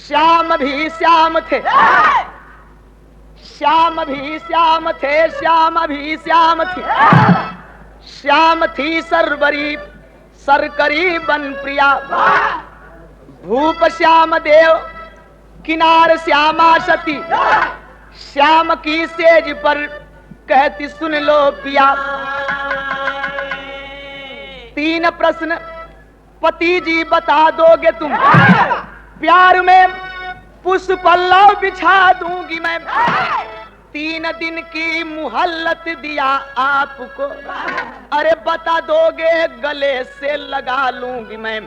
श्याम भी श्याम थे, श्याम भी श्याम थे, श्याम भी श्याम थी, श्याम थी सरबरी सरकरी बन प्रिया। भूप श्याम देव किनार श्यामा सती, श्याम की सेज पर कहती सुन लो पिया। 3 प्रश्न पति जी बता दोगे तुम, प्यार में पुष्प पल्लव बिछा दूंगी मैं। 3 दिन की मुहल्लत दिया आपको, अरे बता दोगे गले से लगा लूंगी मैं।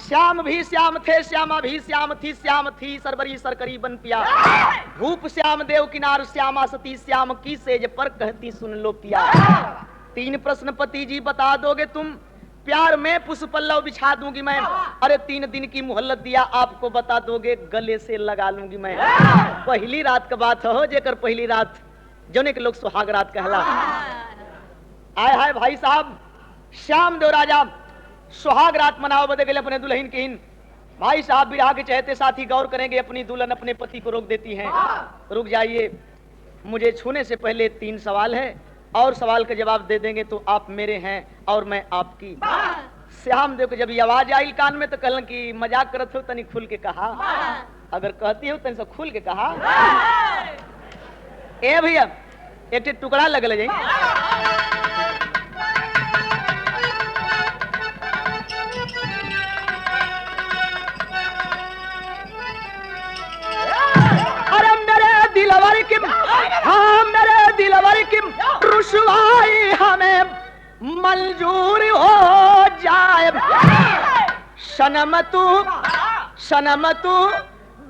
श्याम भी श्याम थे, श्यामा भी श्याम थी, श्याम थी सरबरी सरकरी बन पिया। भूप श्याम देव किनार श्यामा सती, श्याम की सेज पर कहती सुन लो पिया। 3 प्रश्न पति जी बता दोगे तुम, प्यार में पुष्प पल्लव बिछा दूंगी मैं। अरे 3 दिन की मोहल्लत दिया आपको, बता दोगे गले से लगा लूंगी मैं। पहली रात का बात हो, जेकर पहली रात जोने के लोग सुहाग रात कहला। आए हाय भाई साहब, श्याम देव राजा सुहाग रात मनाओ बदे गए अपने दुल्हन की। भाई साहब विवाह के चहते साथी गौर करेंगे, अपनी दुल्हन अपने पति को रोक देती हैं। रुक जाइए, मुझे छूने से पहले 3 सवाल है, और सवाल का जवाब दे देंगे तो आप मेरे हैं और मैं आपकी। श्याम देव को जब ये आवाज आई कान में तो कहलन कि मजाक करत हो, तनी खुल के कहा। अगर कहती हो तनी से खुल के कहा। ए भैया एक टुकड़ा लगल जाए। अरे मेरे दिलवर की, हाँ मेरे दिलवर की रुसवाई हमें मंजूर हो जाए। सनम तू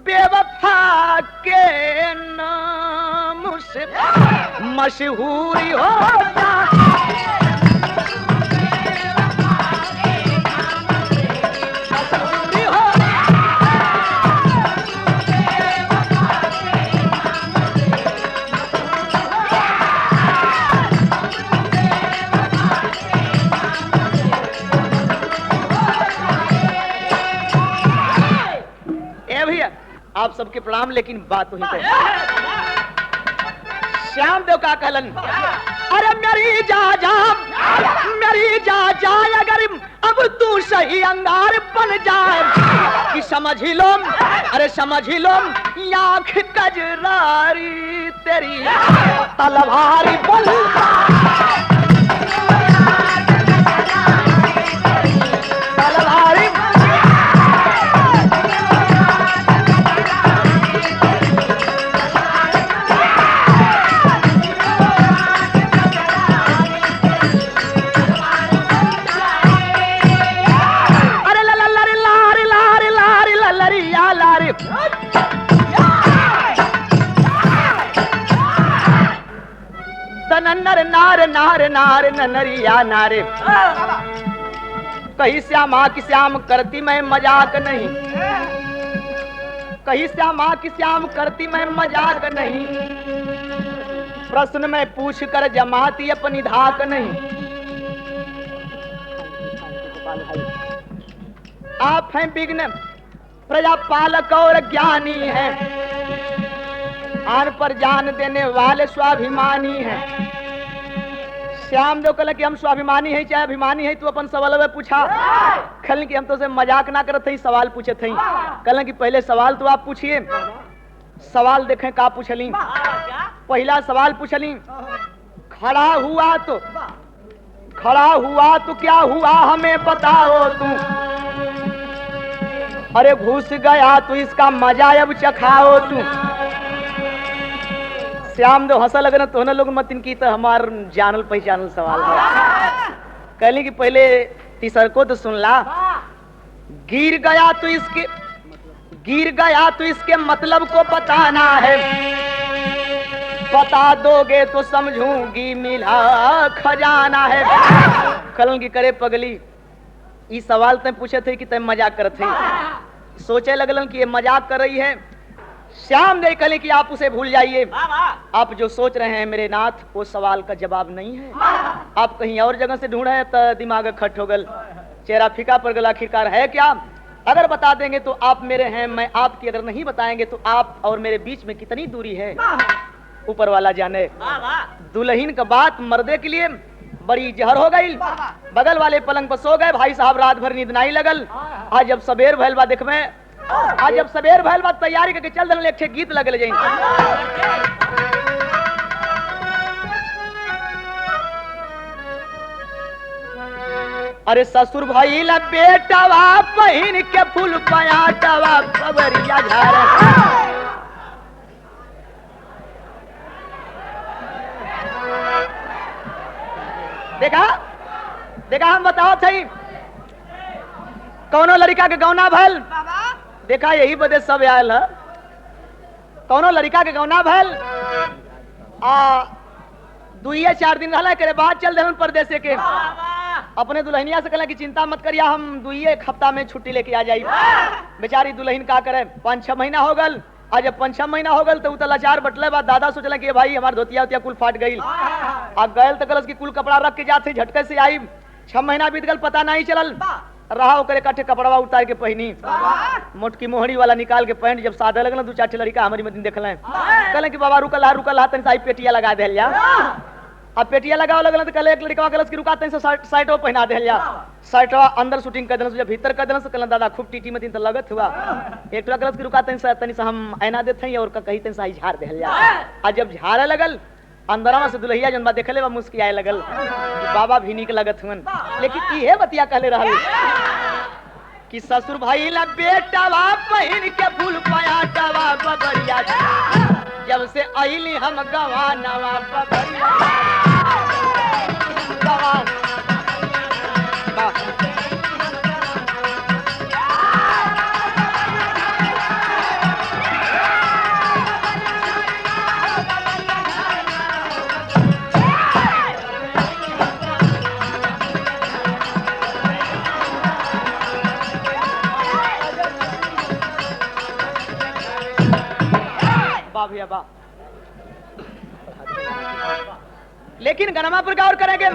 बेवफा के नाम से मशहूरी हो जाए। आप सबके प्रणाम, लेकिन बात वही पे। श्याम देव का कहलन, अरे मेरी जा अगर अब तू सही अंगार बन जाए कि समझ ही लो, अरे समझ ही लो आँख कजरारी तेरी तलवारी बन। नार नार नरिया नारे, कहीं श्यामा की श्याम करती मैं मजाक नहीं, कहीं श्यामा की श्याम करती मैं मजाक नहीं। प्रश्न में पूछ कर जमाती अपनी धाक नहीं। आप हैं विघ्न प्रजा पालक और ज्ञानी हैं, आन पर जान देने वाले स्वाभिमानी हैं। श्याम देव कहला कि हम स्वाभिमानी है चाहे अभिमानी है, तू अपन सवाल में पूछा। कहलन कि हम तो से मजाक ना करत थी, सवाल पूछे थे। कहलन कि पहले सवाल तो आप पूछिए। सवाल देखें का पूछली। पहला सवाल पूछली, खड़ा हुआ तो क्या हुआ हमें बताओ तू। अरे घुस गया तो इसका मजा अब चखाओ तू। श्याम देव हंसा लगना तो लोग मत इनकी तो हमार जानल पहचानल सवाल है। कहली कि पहले तीसर को तो सुन ला। गिर गया तो इसके मतलब को बताना है, बता दोगे तो समझूंगी मिला खजाना है। कहलन की करे पगली, ये सवाल तय पूछे थे कि तय मजाक करत थे। सोचे लगलन कि ये मजाक कर रही है। श्याम देव कहले कि आप उसे भूल जाइए। आप जो सोच रहे हैं मेरे नाथ वो सवाल का जवाब नहीं है, आप कहीं और जगह से ढूंढे तो दिमाग खट हो गल। चेहरा फीका पड़ गया, आखिरकार है क्या? अगर बता देंगे तो आप मेरे हैं, मैं आपकी, अगर नहीं बताएंगे तो आप और मेरे बीच में कितनी दूरी है ऊपर वाला जाने। दुल्हन का बात मर्दे के लिए बड़ी जहर हो गई। बगल वाले पलंग पर सो गए। भाई साहब रात भर नींद नहीं लगल। आज जब सबेर भैल बा देखबे, आज जब सबेर भैल बा तैयारी करके चल दल, एक गीत लगल जाइन। अरे ससुर भाई ला बेटवा पहिन के फूल पयाटवा खबरिया झाड़। देखा देखा, हम बताओ थी कौनो लड़का के गौना भैल, देखा यही बदे सब आयल है। कौनो लड़का के गौना भैल दुइये 4 दिन रहला, करे बाद चल दे परदेसे के। अपने दुल्हनिया से कहला कि चिंता मत करिया, हम दुइये 1 हफ्ता में छुट्टी लेके आ जाई। बेचारी दुल्हन का करे, 5-6 महीना हो गल। आज जब 5-6 महीना हो गल तो उ लाचार बटले बाद दादा सोचला कि भाई हमार धोतिया उतिया कुल फाट गई। आ गयल तो कलस की कुल कपड़ा रख के जाते, झटके से आई। 6 महीना बीत गल, पता नहीं चलल। रहा ओकरे काठे कपड़वा उतार के पहनी, मोटकी मोहरी वाला निकाल के पैंट। जब सादा लगल 2-4 लड़का हमारी मदीन देखल, कहले कि बाबा रुकल तनी साई पेटिया लगा दे लिया। अब पेटिया लगाओ लगल तो कहले एक लड़का कलस की रुका तनी से शर्टवा पहना दे लिया। शर्टवा अंदर शूटिंग कर देलस, जब भीतर कर देलस कहलन दादा खूब टीटी मतीन तो लगत हुआ। एक टुकड़ा कलस की रुका तनी से हम ऐना देते हैं और कही तनी से झाड़ दे लिया। आ जब झाड़े लगल अंदरवा से दुल्हिया जन बा देखले बा मुस्कियाए लगल, बाबा भी निक लगत हुन। लेकिन इहे बतिया कहले रहल कि ससुर भाई ला बेटवा पहिन के फूल पयाटवा बबरिया, जब से आईली हम गवानवा बबरिया गवान। भैया बा, लेकिन गनमा पर गौर करेंगे।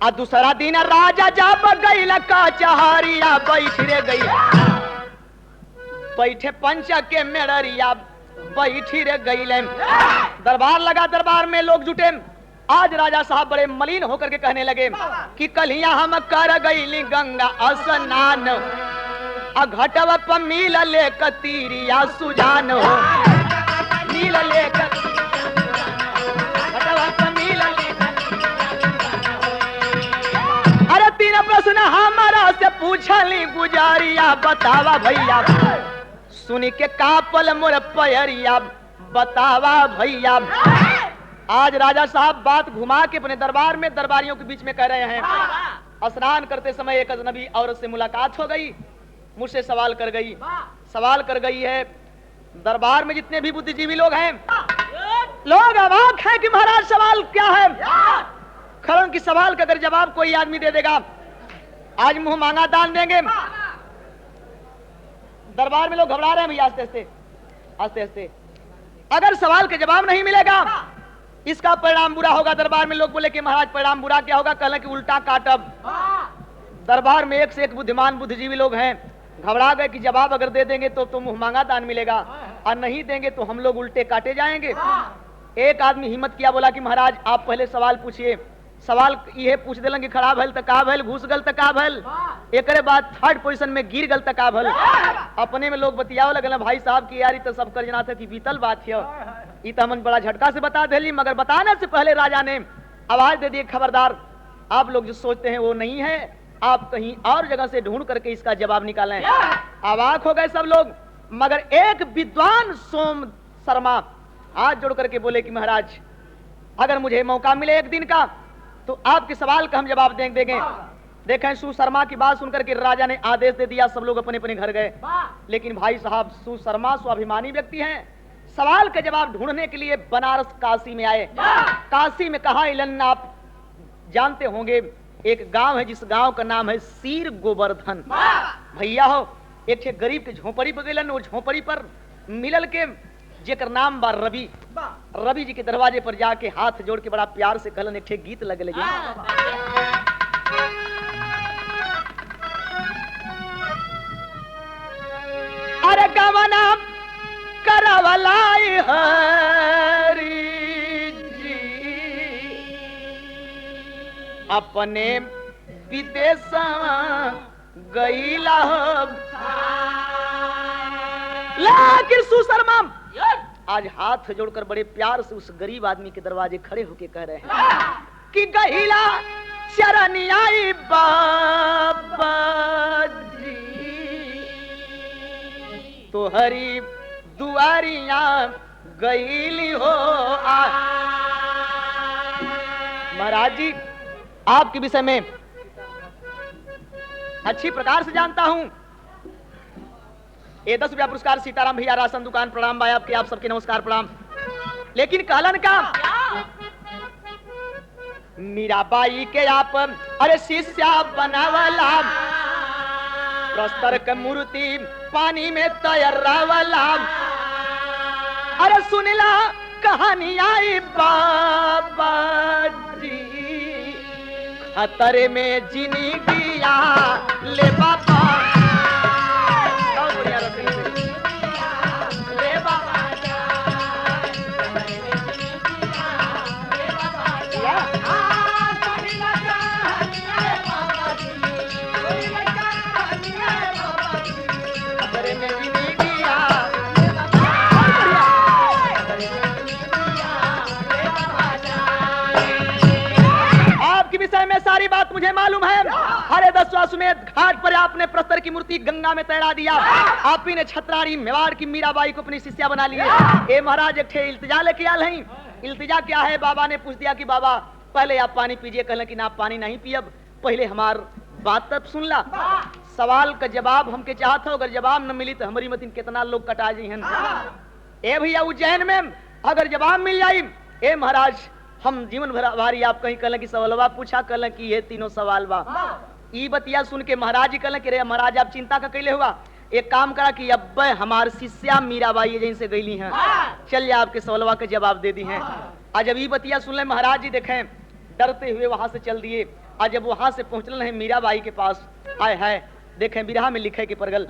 आ दूसरा दिन राजा जब गई का चहारिया बैठ रे गई, बैठे पंचा के मेड़रिया बैठ रे गई। दरबार लगा, दरबार में लोग जुटे। आज राजा साहब बड़े मलिन होकर के कहने लगे कि कलिया हम कर गई गंगा स्नान, घटवा पर मिल ले कतीरिया सुजान हो, मिल ले घटवा पर मिल ले। अरे 3 प्रश्न हमारा से पूछली गुजारिया, बतावा भैया सुनी के कापल मोर पैरिया, बतावा भैया। आज राजा साहब बात घुमा के अपने दरबार में दरबारियों के बीच में कह रहे हैं। स्नान करते समय एक अजनबी औरत से मुलाकात हो गई, मुझसे सवाल कर गई है। दरबार में जितने भी बुद्धिजीवी लोग हैं, लोग अवाक हैं कि महाराज सवाल क्या है। खरन की सवाल का अगर जवाब कोई आदमी दे देगा, आज मुंह मांगा दान देंगे। दरबार में लोग घबरा रहे हैं भैया, आस्ते आस्ते। अगर सवाल का जवाब नहीं मिलेगा, इसका परिणाम बुरा होगा। दरबार में लोग बोले कि महाराज परिणाम बुरा क्या होगा? कहले कि उल्टा काटब। दरबार में एक से एक बुद्धिमान बुद्धिजीवी लोग हैं, घबरा गए कि जवाब अगर दे देंगे तो मुंह मांगा दान मिलेगा, और नहीं देंगे तो हम लोग उल्टे काटे जाएंगे। एक आदमी हिम्मत किया, बोला कि महाराज आप पहले सवाल पूछिए। सवाल ये पूछ दिलन कि खड़ा भल त का भल, घुस गल त का भल, एकरे बाद 3rd पोजीशन में गिर गल त का भल। अपने में लोग बतियाव लगल भाई साहब की यार तो सब कर जना था कि बीतल बात है, ये तो हमन बड़ा झटका से बता देली। मगर बताने से पहले राजा ने आवाज दे दी, खबरदार आप लोग जो सोचते हैं वो नहीं है, आप कहीं और जगह से ढूंढ करके इसका जवाब निकालें। अवाक हो गए सब लोग, मगर एक विद्वान सोम शर्मा हाथ जोड़ करके बोले कि महाराज अगर मुझे मौका मिले एक दिन का तो आपके सवाल का हम जवाब देंगे। देखें सुशर्मा की बात सुनकर के राजा ने आदेश दे दिया, सब लोग अपने अपने घर गए। लेकिन भाई साहब सुशर्मा स्वाभिमानी व्यक्ति हैं, सवाल का जवाब ढूंढने के लिए बनारस काशी में आए। काशी में कहा इलन, आप जानते होंगे एक गांव है जिस गांव का नाम है सीर गोवर्धन। भैया हो एक गरीब के झोपड़ी पर गए, वो झोपड़ी पर मिलल के जेकर नाम बा रवि। रवि जी के दरवाजे पर जाके हाथ जोड़ के बड़ा प्यार से कहलन, एक गीत लगे अरे गवना करवलाई हरी जी अपने विदेश गईला लेकिन सुशर्मा आज हाथ जोड़कर बड़े प्यार से उस गरीब आदमी के दरवाजे खड़े होके कह रहे हैं कि गहिला शरणियाई बाबा जी तो हरी दुआरियां गईली हो महाराज जी आपके विषय में अच्छी प्रकार से जानता हूं। ये 10 रुपया पुरस्कार सीताराम भैया राशन दुकान प्रणाम भाई आपके आप सबके नमस्कार प्रणाम। लेकिन कहलन का मीराबाई के आप अरे शिष्या बनावला प्रस्तर के मूर्ति पानी में तैरवला अरे सुनिला कहानी आई बाबा जी खतरे में जिंदगिया ले बाबा विषय में सारी बात मुझे मालूम है। हरे दशवासुमेध घाट पर आपने प्रस्तर की मूर्ति गंगा में तैरा दिया। आप ही ने छत्रारी मेवाड़ की मीराबाई को अपनी शिष्या बना लिए। ए महाराज एक ठे इल्तिजा लेके आल हैं। इल्तिजा क्या है? बाबा ने पूछ दिया कि बाबा पहले आप पानी पीजिए। कहले कि ना पानी नहीं पियब, पहले हमार बात तब सुन ला। सवाल का जवाब हमके चाहत हो, अगर जवाब न मिली तो हमारी मतीन कितना लोग कटा जी हैं। ए भैया उज्जैन में अगर जवाब मिल जाये, ए महाराज हम जीवन भर आभारी। आप कहीं कहले कि सवालवा पूछा, कहले कि ये तीनों सवाल बा। ई बतिया सुन के महाराज जी कहले कि रे महाराज आप चिंता का कैले हुआ, एक काम करा कि अब हमार शिष्या मीराबाई जैसे से गईली हैं, चल जा आपके सवालवा के जवाब दे दी हैं। आज जब ई बतिया सुन ले महाराज जी देखें डरते हुए वहां से चल दिए। आज जब वहां से पहुंचल है मीराबाई के पास, आए है देखें बिरहा में लिखे कि परगल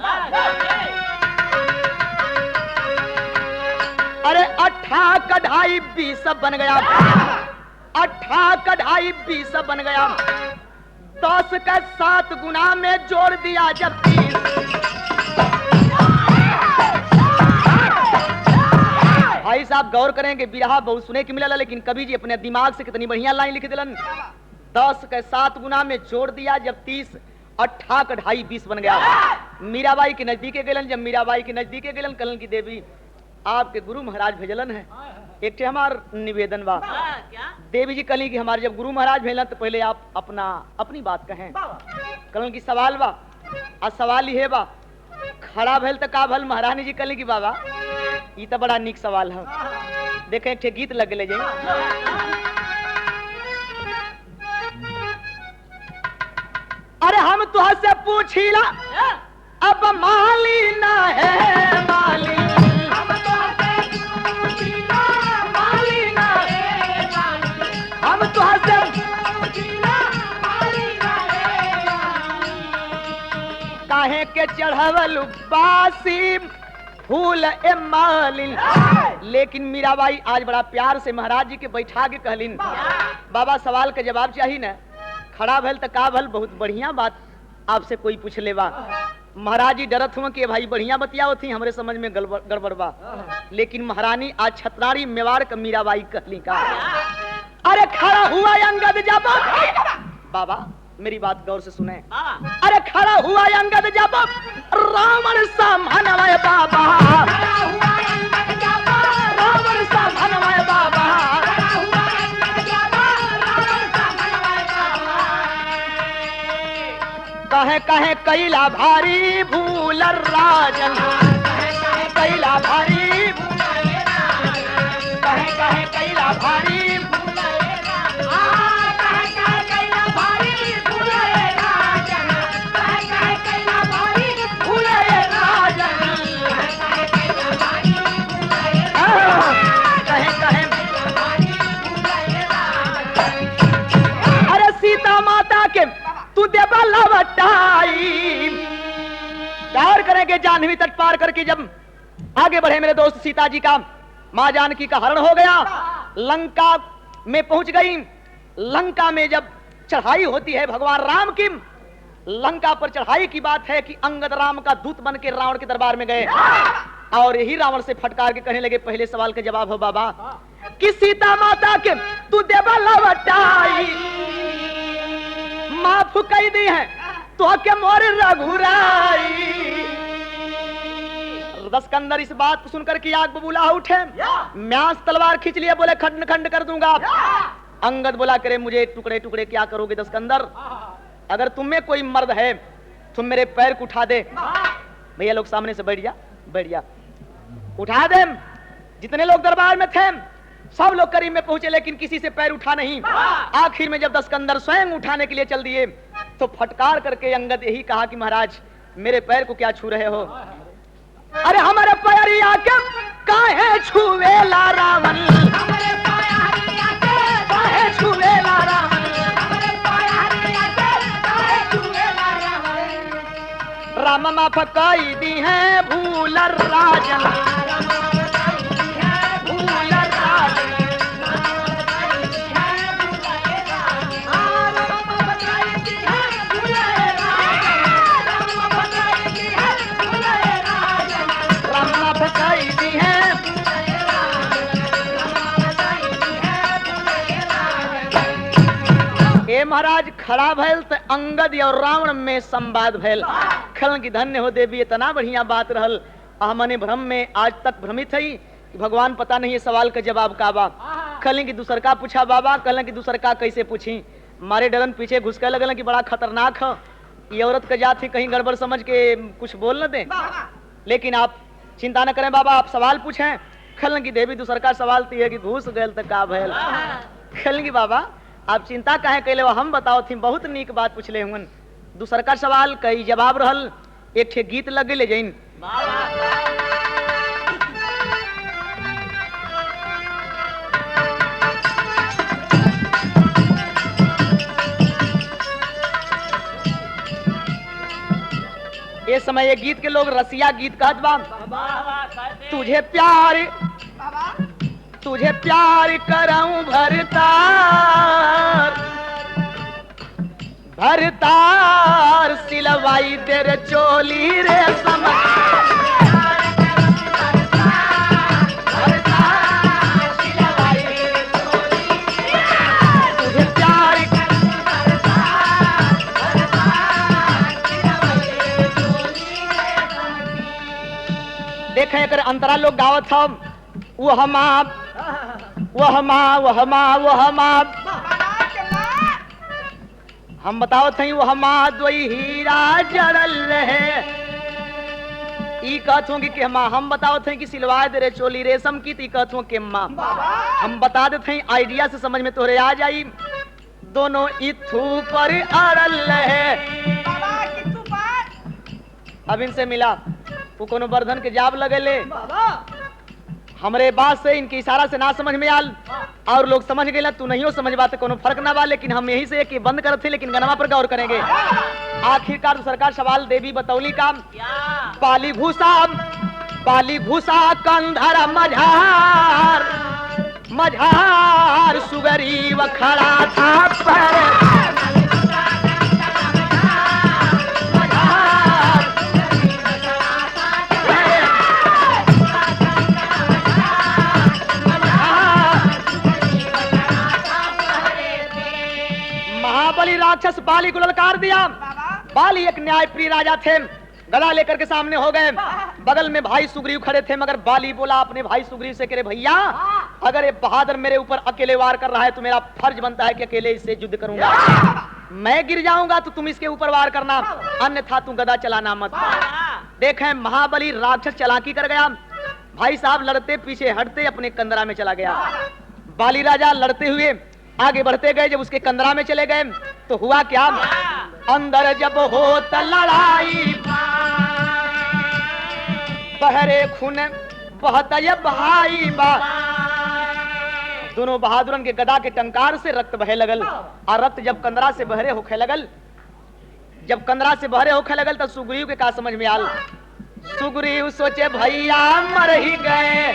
अरे 18 कढ़ाई 20 बन गया, 18 कढ़ाई 20 बन गया, 10 का 7 गुना में जोड़ दिया जब 30। भाई साहब गौर करेंगे बिरहा बहुत सुने की मिला, लेकिन कवि जी अपने दिमाग से कितनी बढ़िया लाइन लिख दिलन। 10 का 7 गुना में जोड़ दिया जब 30, 18 कढ़ाई 20 बन गया। मीराबाई के नजदीक गेलन। जब मीराबाई के नजदीक गेलन कहलन की देवी आपके गुरु महाराज भेजलन है, एक ठे हमार निवेदन बा। देवी जी कहली कि हमारे जब गुरु महाराज भेजलन तो पहले आप अपनी बात कहें। कहलन की सवाल बा, आज सवाल ही है बा खड़ा भेल तो का भल। महारानी जी कहली कि बाबा ये तो बड़ा निक सवाल है। देखें एक ठे गीत लग ले जाए। अरे हम तुह से पूछीला अब माली ना है माली, हम तुह से काहे के चढ़ावल बासी फूल ए मालिन। लेकिन मीराबाई आज बड़ा प्यार से महाराज जी के बैठा के कहलिन बाबा सवाल का जवाब चाहिए ना, खड़ा भल तो का भल, बहुत बढ़िया बात आपसे कोई पूछ लेवा। महाराज जी डरत हुआ कि भाई बढ़िया बतिया थी, हमरे समझ में गड़बड़ बा। लेकिन महारानी आज छत्रारी मेवाड़ का मीराबाई कहली का अरे खड़ा हुआ अंगद जब, बाबा मेरी बात गौर से सुने। अरे खड़ा हुआ अंगद जब रावण सा मनवाए बाबा, रावण सा मनवाए बाबा, कहे कहे कैला भारी भूल राजन, कैला भारी कहे कहे कैला भारी तू देवा लवटाई। गौर करें आगे जाह्नवी तट पार करके जब आगे बढ़े मेरे दोस्त, सीता जी का, मां जानकी का हरण हो गया, लंका में पहुंच गई। लंका में जब चढ़ाई होती है भगवान राम की, लंका पर चढ़ाई की बात है कि अंगद राम का दूत बन के रावण के दरबार में गए और यही रावण से फटकार के कहने लगे, पहले सवाल का जवाब हो बाबा कि सीता माता के तू देवा लवटाई माफ कह दी है तो के मोर रघुराई। दस्कंदर इस बात को सुनकर के आग बबूला उठे, म्यास तलवार खींच लिए, बोले खंड खंड कर दूंगा। अंगद बोला, करे मुझे टुकड़े टुकड़े क्या करोगे दस्कंदर, अगर तुम में कोई मर्द है तुम मेरे पैर को उठा दे। भैया लोग सामने से बैठ जा, बैठ जा, उठा दे। जितने लोग दरबार में थे सब लोग करीब में पहुंचे, लेकिन किसी से पैर उठा नहीं। आखिर में जब दस्कंदर स्वयं उठाने के लिए चल दिए तो फटकार करके अंगद यही कहा कि महाराज मेरे पैर को क्या छू रहे हो। अरे हमारे पैरिया के काहे छुवेला रावण, हमारे पैरिया के काहे छुवेला रावण, हमारे पैरिया के काहे छुवेला रावण। राम माफ कई दी है भूल राजन, भूल राजन। महाराज खड़ा भैल तो अंगद और रावण में संवाद भैल। खलन की धन्य हो देवी, इतना बढ़िया बात रहल। हमने भ्रम में आज तक भ्रमित है कि भगवान पता नहीं है सवाल का जवाब का बा। खलन की दूसर का पूछा बाबा, कहलन की दूसर का कैसे पूछी, मारे डरन पीछे घुसके लगल कि बड़ा खतरनाक है, ये औरत का जात थी, कहीं गड़बड़ समझ के कुछ बोल न दे। लेकिन आप चिंता न करें बाबा, आप सवाल पूछें। खलन की देवी दूसर का सवाल थी है कि घुस गए तो का भैल। खलन की बाबा आप चिंता काहे कैले, हम बताओ थी, बहुत नीक बात पूछले हुन। दूसर का सवाल कई जवाब रहल, एक ठे गीत लगे ले जैन। ये समय ये गीत के लोग रसिया गीत कहत बा। तुझे प्यार कराऊं भरतार, भरतार सिलवाई तेरे चोली रे समझ। देखे कर अंतरा लोग गावत हम, वह माँ वह माँ वह माँ वह माँ, हम बताओ थे वह माँ दोई हीरा जड़ल रहे। ई कहत होंगे कि माँ, हम बताओ थे कि सिलवा दे रे चोली रेशम की, ती कहत हो कि माँ हम बता देते हैं, आइडिया से समझ में तोहरे आ जाई। दोनों इथू पर अड़ल रहे। अब इनसे मिला वो कोनो बर्धन के जाब लगे ले, हमरे बात से इनके इशारा से ना समझ में आल और लोग समझ गए, तू नहीं हो समझ बात कोनो फर्क ना बा। लेकिन हम यही से कि बंद करते, लेकिन गनमा पर गौर करेंगे। आखिरकार सरकार सवाल देवी बतौली का, बाली भूसा कंधर मझार, मझार सुगरी व खड़ा था पर। महाबली राक्षस बाली को ललकार दिया। बाली एक न्यायप्रिय राजा थे, गदा लेकर के सामने हो गए। बगल में भाई सुग्रीव खड़े थे, मगर बाली बोला अपने भाई सुग्रीव से, करे भैया अगर ये बहादुर मेरे ऊपर अकेले वार कर रहा है तो मेरा फर्ज बनता है कि अकेले इससे युद्ध करूंगा। मैं गिर जाऊंगा तो तुम इसके ऊपर वार करना, अन्यथा तू गदा चलाना मत। देखें महाबली राक्षस चालाकी कर गया। भाई साहब लड़ते पीछे हटते अपने कंदरा में चला गया। बाली राजा लड़ते हुए आगे बढ़ते गए। जब उसके कंदरा में चले गए तो हुआ क्या, अंदर जब हो लड़ाई बहरे खून बहता भाई बा। दोनों बहादुरन के गदा के टंकार से रक्त बहे लगल, और रक्त जब कंदरा से बहरे होखे लगल, जब कंदरा से बहरे होखे लगल तो सुग्रीव के का समझ में आल। सुग्रीव सोचे भैया मर ही गए,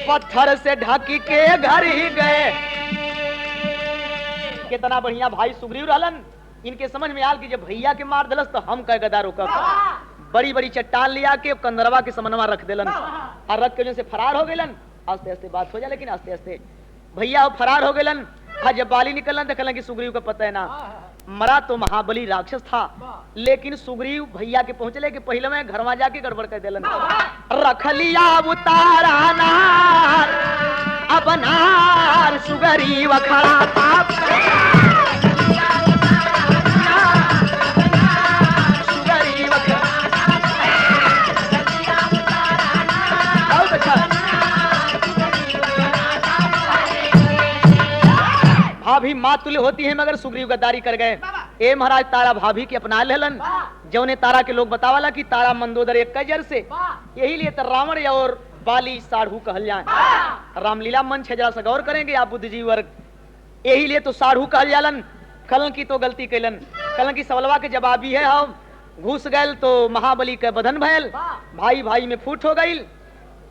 पत्थर से ढकी के घर ही गए। कितना बढ़िया भाई सुग्रीव रहलन। इनके समझ में आल कि जब भैया के मार दलस तो हम कह गदा रोकब। बड़ी बड़ी चट्टान लिया के कंदरवा के समनवा रख देलन और रख के जो से फरार हो गलन। आस्ते आस्ते बात हो जाए, लेकिन आस्ते आस्ते भैया फरार हो गलन। जब बाली निकलन देखलन कि सुग्रीव का पता है ना, मरा तो महाबली राक्षस था, लेकिन सुग्रीव भैया के पहुंचले के पहले में घर में जाके गड़बड़ कर देलन। रख लिया उतारा नार, अब नार सुग्रीव खड़ा था। भाभी मातुल्य होती है मगर सुग्रीव गद्दारी कर गए। ए महाराज तारा भाभी के अपना लेलन। जौने तारा के लोग बतावाला कि तारा मंदोदर एक कजर से, यही लिए तो रावण और बाली साढ़ू कहल जाए। रामलीला मंच है, जरा सा गौर करेंगे आप बुद्धिजीवी वर्ग। यही लिए तो साढ़ू कहल जालन। कलन की तो गलती कैलन, कलन की सवलवा के जवाबी है। हम घुस गए तो महाबली के बधन भयल, भाई भाई में फूट हो गई।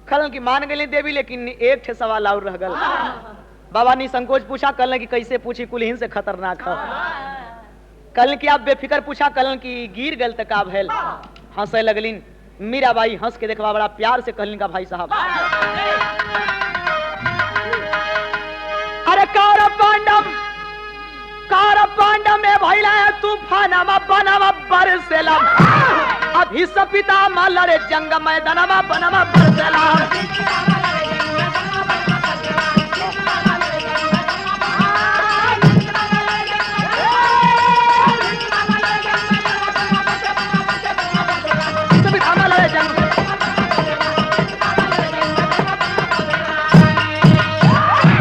कलन की मान गए देवी, लेकिन एक ठे सवाल और रह गल। बाबा ने संकोच पूछा, कलन की कैसे पूछी, कुलहीन से खतरनाक है। कलन की आप बेफिक्र पूछा, कलन की गिर गल तक का भैल। हंसे लगलिन। मीराबाई हंस के देखवा बड़ा प्यार से कहलिन का भाई साहब, अरे कार पांडम में भइला तूफानमा बनवा बरसेला, अभी सपिता मलरे जंग मैदानमा बनवा बरसेला।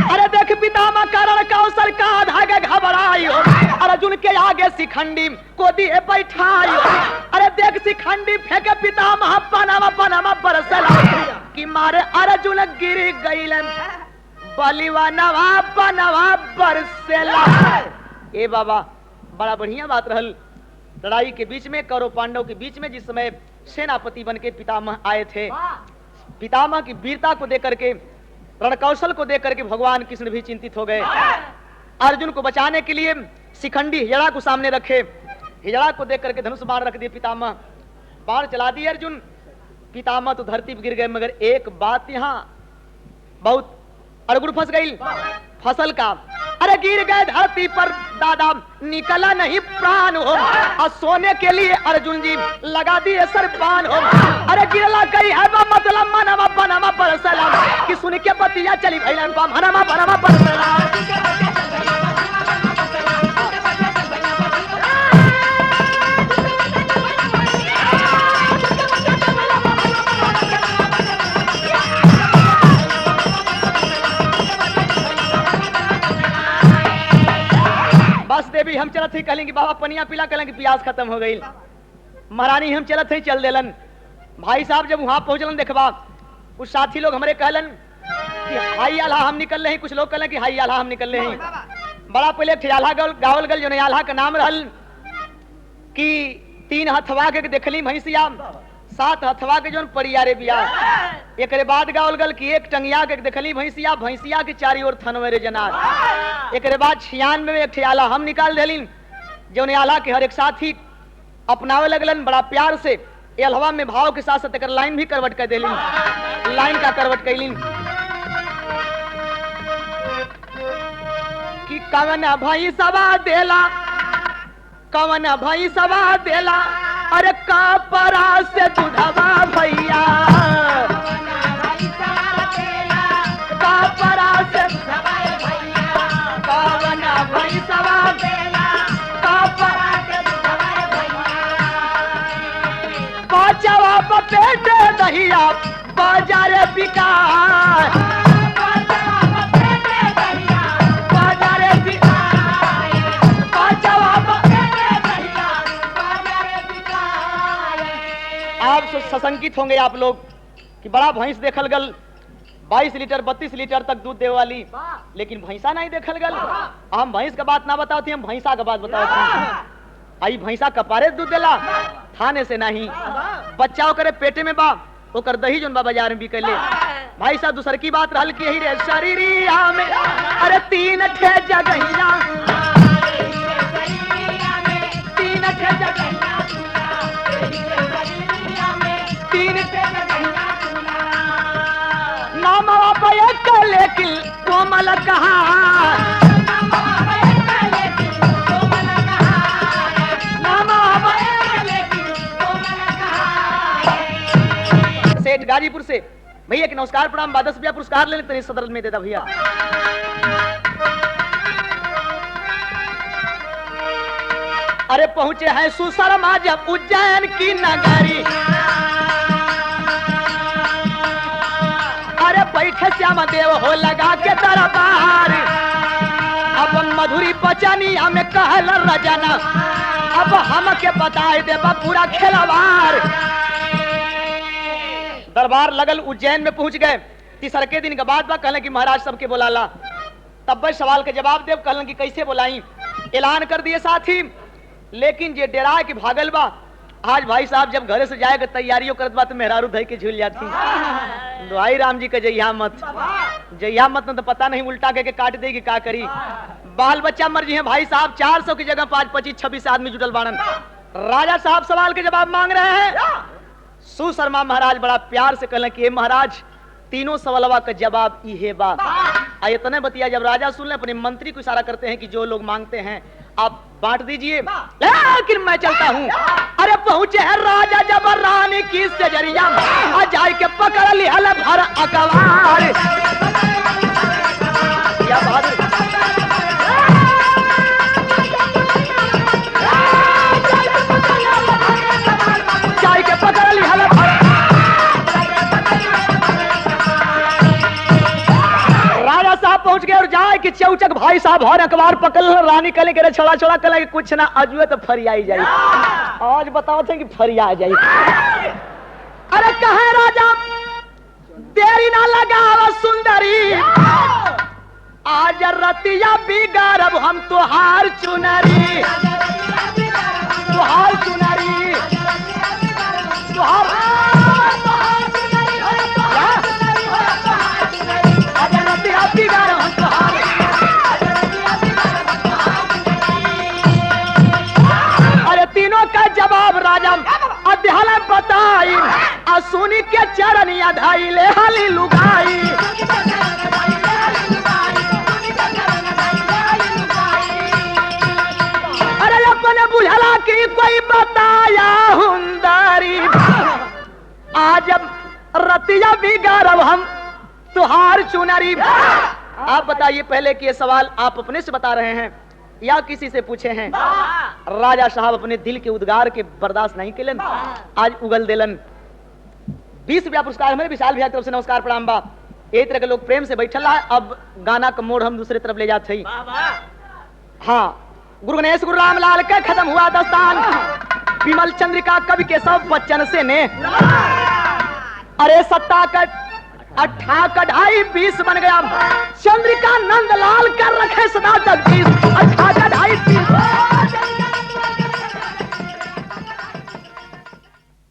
अरे देख पितामह कारण कौशल का धागे घबराई, अर्जुन के आगे शिखंडी को दिए बैठाई। अरे देख शिखंडी फेंके पितामह बनवा बरसला, कि मारे अर्जुन गिर गईलन, बलिवा नवा बनवा बरसेला। ए बाबा बड़ा बढ़िया बात रहल। लड़ाई के बीच में, कौरव पांडव के बीच में, जिस समय सेनापति बन के पितामह आए थे, पितामह की वीरता को देख करके, रणकौशल को देख करके भगवान कृष्ण भी चिंतित हो गए। अर्जुन को बचाने के लिए शिखंडी हिजड़ा को सामने रखे, हिजड़ा को देख करके धनुष बाण रख दिए पितामह, बाण चला दिए अर्जुन। पितामह तो धरती पर गिर गए, मगर एक बात यहाँ बहुत अड़गुड़ फंस गई फसल का। अरे गिर गए धरती पर दादा, निकला नहीं प्राण हो, और सोने के लिए अर्जुन जी लगा दिए सरपान हो। अरे गिरला गई है मतलब मनवा बनवा बरसला, कि सुन के बतिया चली भैलन पा मनवा बनवा बरसला। बस देवी हम चलत ही, कहेंगे बाबा पनिया पिला, कहेंगे प्यास खत्म हो गई। महारानी हम चलत ही, चल देलन। भाई साहब जब वहां पहुंचलन देखबा, कुछ साथी लोग हमारे कहलन कि हाई आल्हा हम निकल रहे हैं, कुछ लोग कहलन कि हाई आल्हा हम निकल रहे हैं। बड़ा पहले आल्हा गावल गल, जो आल्हा का नाम रहल कि 3 हथवा के देखली भैंसिया, 7 हथवा के जो परियारे बिया। एक बाद गावल गल कि 1 टंगिया के देखली भैंसिया, भैंसिया के चारी ओर थनवेरे जनार। एक बाद 96 में 1 आला हम निकाल देलिन, जो आला के हर एक साथी अपनावे लगलन बड़ा प्यार से। अलहवा में भाव के साथ साथ लाइन भी करवट कर देलिन, लाइन का करवट कैलिन कि कवन भाई सवा देला, कवन भाई सवा देला, अरे कापरा से दुधवा भैया, कापरा से दुधवा भैया, कवन भाई सवा देला, कापरा से दुधवा भैया। बचवा पेटे दहिया बाजारे बिका, आप सशंकित होंगे आप लोग कि बड़ा भैंस देखल गल, 22 लीटर 32 लीटर तक दूध देने वाली, लेकिन भैंसा नहीं देखल गल। हम भैंस का बात ना बताओ थी, हम भैंसा का बात बताओ थी। आई भैंसा कपारे दूध देला, थाने से नहीं। बच्चा करे पेटे में बा ओकर दही जोन बा बाजार में बिकले। भाई साहब दूसर की बात रहल कि रे शरीरिया में अरे 3 ठे जगहिया, 3 ठे जगहिया, 3 ठे जगहिया नाम बाबा एक लेकिन कोमल कहा, सेठ गाजीपुर से भैया के नमस्कार प्रणाम, 10 रुपया पुरस्कार लेने तेरे सदर में देता भैया। अरे पहुंचे हैं सुशर्मा जब उज्जैन की नगरी, अरे बैठे श्याम देव हो लगा के दरबार, अब मधुरी बचनिया में कहल रजना, अब हमके बताए देबा पूरा खेलवार। दरबार लगल उज्जैन में पहुंच गए। तीसरे के दिन के बाद बा कहले कि महाराज सबके बुलाला। तब भाई सवाल के जवाब देव कहलन कि कैसे बुलाई। ऐलान कर दिए साथी, लेकिन जे डेरा के भागल बा आज भाई साहब जब घरे से जाएगा तैयारियों करत बा तो मेहरारू धई के झूल जाती। दुआई राम जी के जइया मत न तो पता नहीं उल्टा के काट देगी का करी। बाल बच्चा मर जी है भाई साहब, 400 की जगह 5, 25, 26 आदमी जुटल बाड़न। राजा साहब सवाल के जवाब मांग रहे हैं। सुशर्मा महाराज बड़ा प्यार से कहले कि महाराज तीनों सवालवा का जवाब इहे बा। इतने बतिया जब राजा सुन ले अपने मंत्री को इशारा करते हैं कि जो लोग मांगते हैं आप बांट दीजिए, लेकिन मैं चलता हूँ। अरे पहुंचे है राजा जब रानी की सजरिया, जाए के पकड़ लिहल भर अकवार। या बहादुर जाए के पकड़ लिहल भर। राजा साहब पहुंच गए और जाए कि चौचक भाई साहब हर अखबार पकड़ रानी कले के छोड़ा छोड़ा कले कि कुछ ना अजुए तो फरियाई जाए। आज बताओ थे कि फरिया जाए। अरे कहे राजा देरी ना लगाव सुंदरी, आज रतिया बिगाड़ब हम तुहार चुनरी, तुहार चुनरी, तुहार अरे तीनों का जवाब राजा अध्याल बताई, सुनी के चरनिया धाई ले हाली लुगाई। अरे अपने बुझला कि कोई बताया हुंदारी, आज रतिया बिगाड़ब हम तुहार चुनरी। आप बताइए पहले कि ये सवाल आप अपने से बता रहे हैं या किसी से पूछे हैं। राजा साहब अपने दिल के उद्गार के बर्दाश्त नहीं केलन, आज उगल देलन। 20 रुपया पुरस्कार हमारे विशाल भैया की तरफ से नमस्कार प्रणाम बा। एक तरह के लोग प्रेम से बैठल है। अब गाना का मोड़ हम दूसरे तरफ ले जाते हैं। हाँ, गुरु गणेश गुरु रामलाल का खत्म हुआ दस्तान, विमल चंद्रिका कवि के सब बच्चन से ने। अरे 27 28 20 बन गया। चंद्रिका नंदलाल कर रखे सदा जगदीश 28 20